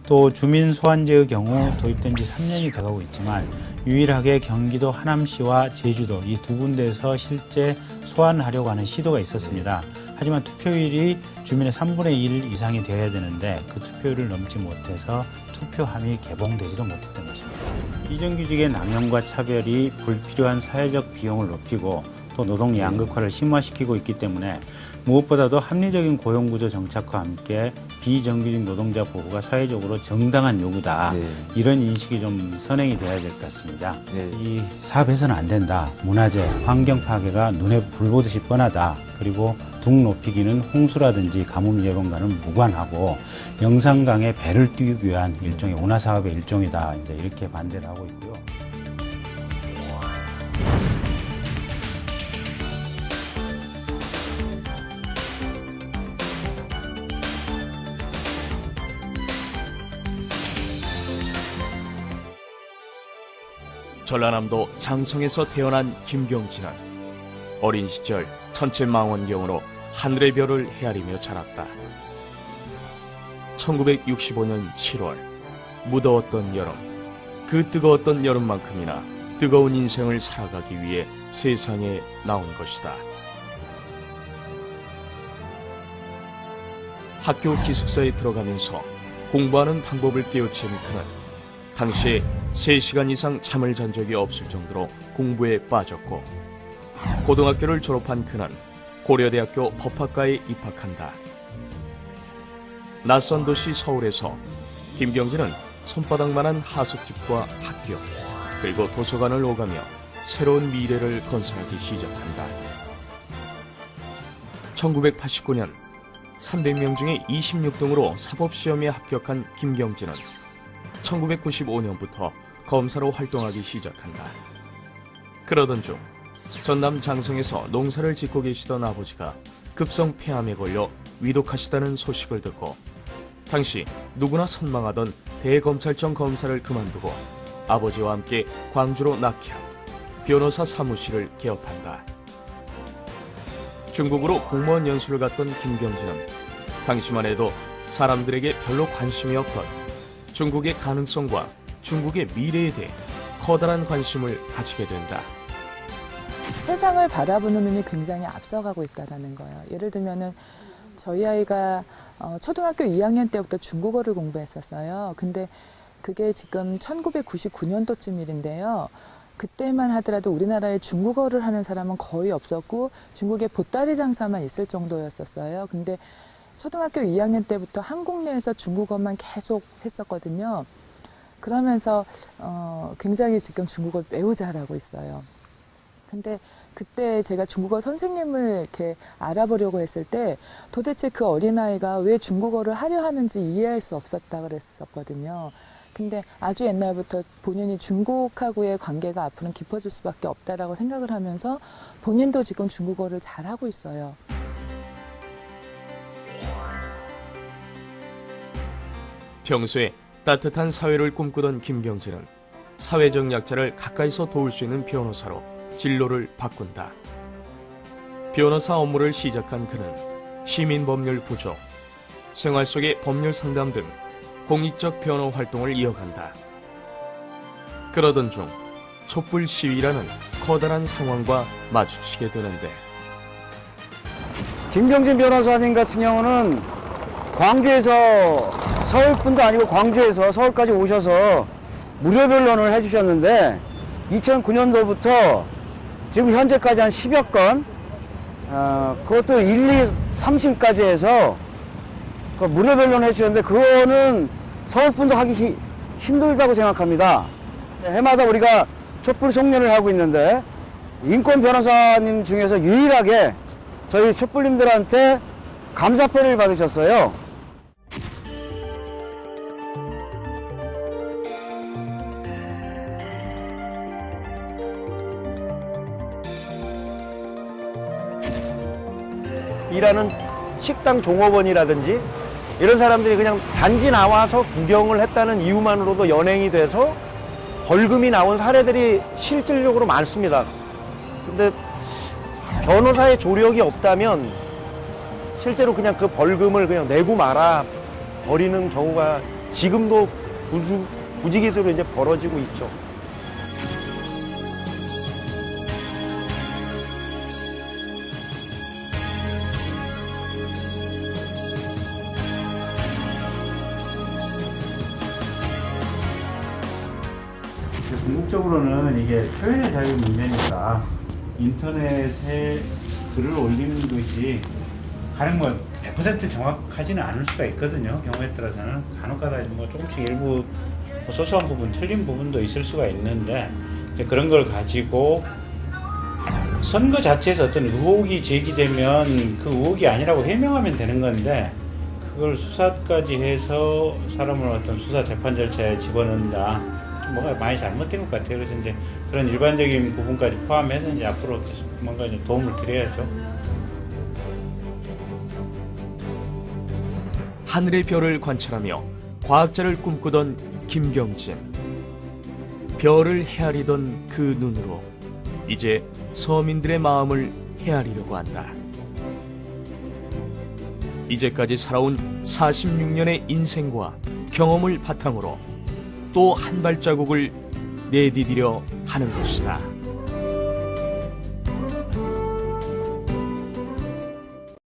또 주민 소환제의 경우 도입된 지 3년이 돼가고 있지만 유일하게 경기도 하남시와 제주도 이 두 군데에서 실제 소환하려고 하는 시도가 있었습니다. 하지만 투표율이 주민의 3분의 1 이상이 되어야 되는데 그 투표율을 넘지 못해서 투표함이 개봉되지도 못했던 것입니다. 비정규직의 남용과 차별이 불필요한 사회적 비용을 높이고 또 노동 양극화를 심화시키고 있기 때문에 무엇보다도 합리적인 고용구조 정착과 함께 비정규직 노동자 보호가 사회적으로 정당한 요구다. 이런 인식이 좀 선행이 돼야 될 것 같습니다. 이 사업해서는 안 된다. 문화재, 환경 파괴가 눈에 불 보듯이 뻔하다. 그리고 둥 높이기는 홍수라든지 가뭄 예방과는 무관하고 영산강에 배를 띄우기 위한 일종의 운하 사업의 일종이다. 이제 이렇게 반대를 하고 있고요. 전라남도 장성에서 태어난 김경진은 어린 시절 천체망원경으로 하늘의 별을 헤아리며 자랐다. 1965년 7월 무더웠던 여름, 그 뜨거웠던 여름만큼이나 뜨거운 인생을 살아가기 위해 세상에 나온 것이다. 학교 기숙사에 들어가면서 공부하는 방법을 깨우친 그는 당시에 3시간 이상 잠을 잔 적이 없을 정도로 공부에 빠졌고 고등학교를 졸업한 그는 고려대학교 법학과에 입학한다. 낯선 도시 서울에서 김경진은 손바닥만한 하숙집과 학교 그리고 도서관을 오가며 새로운 미래를 건설하기 시작한다. 1989년 300명 중에 26등으로 사법시험에 합격한 김경진은 1995년부터 검사로 활동하기 시작한다. 그러던 중 전남 장성에서 농사를 짓고 계시던 아버지가 급성 폐암에 걸려 위독하시다는 소식을 듣고 당시 누구나 선망하던 대검찰청 검사를 그만두고 아버지와 함께 광주로 낙향, 변호사 사무실을 개업한다. 중국으로 공무원 연수를 갔던 김경진은 당시만 해도 사람들에게 별로 관심이 없던 중국의 가능성과 중국의 미래에 대해 커다란 관심을 가지게 된다. 세상을 바라보는 눈이 굉장히 앞서가고 있다는 거예요. 예를 들면은 저희 아이가 초등학교 2학년 때부터 중국어를 공부했었어요. 근데 그게 지금 1999년도쯤 일인데요. 그때만 하더라도 우리나라에 중국어를 하는 사람은 거의 없었고 중국에 보따리 장사만 있을 정도였었어요. 근데 초등학교 2학년 때부터 한국 내에서 중국어만 계속 했었거든요. 그러면서 굉장히 지금 중국어를 매우 잘하고 있어요. 근데 그때 제가 중국어 선생님을 이렇게 알아보려고 했을 때 도대체 그 어린아이가 왜 중국어를 하려 하는지 이해할 수 없었다 그랬었거든요. 근데 아주 옛날부터 본인이 중국하고의 관계가 앞으로는 깊어질 수밖에 없다라고 생각을 하면서 본인도 지금 중국어를 잘하고 있어요. 평소에 따뜻한 사회를 꿈꾸던 김경진은 사회적 약자를 가까이서 도울 수 있는 변호사로 진로를 바꾼다. 변호사 업무를 시작한 그는 시민법률 부조, 생활 속의 법률 상담 등 공익적 변호 활동을 이어간다. 그러던 중 촛불 시위라는 커다란 상황과 마주치게 되는데 김경진 변호사님 같은 경우는 광주에서 서울뿐도 아니고 광주에서 서울까지 오셔서 무료 변론을 해주셨는데 2009년도부터 지금 현재까지 한 10여 건 그것도 1, 2, 3심까지 해서 그 무료 변론을 해주셨는데 그거는 서울뿐도 하기 힘들다고 생각합니다. 해마다 우리가 촛불 송년을 하고 있는데 인권 변호사님 중에서 유일하게 저희 촛불님들한테 감사패를 받으셨어요. 일하는 식당 종업원이라든지 이런 사람들이 그냥 단지 나와서 구경을 했다는 이유만으로도 연행이 돼서 벌금이 나온 사례들이 실질적으로 많습니다. 근데 변호사의 조력이 없다면 실제로 그냥 그 벌금을 그냥 내고 말아 버리는 경우가 지금도 부지기수로 이제 벌어지고 있죠. 궁극적으로는 이게 표현의 자유 문제니까 인터넷에 글을 올리는 것이 가령 뭐 100% 정확하지는 않을 수가 있거든요. 경우에 따라서는 간혹가다 뭐 조금씩 일부 뭐 소소한 부분 틀린 부분도 있을 수가 있는데 이제 그런 걸 가지고 선거 자체에서 어떤 의혹이 제기되면 그 의혹이 아니라고 해명하면 되는 건데 그걸 수사까지 해서 사람을 어떤 수사 재판 절차에 집어넣는다. 좀 뭔가 많이 잘못된 것 같아요. 그래서 이제 그런 일반적인 부분까지 포함해서 이제 앞으로 계속 뭔가 이제 도움을 드려야죠. 하늘의 별을 관찰하며 과학자를 꿈꾸던 김경진. 별을 헤아리던 그 눈으로 이제 서민들의 마음을 헤아리려고 한다. 이제까지 살아온 46년의 인생과 경험을 바탕으로 또 한 발자국을 내디디려 하는 것이다.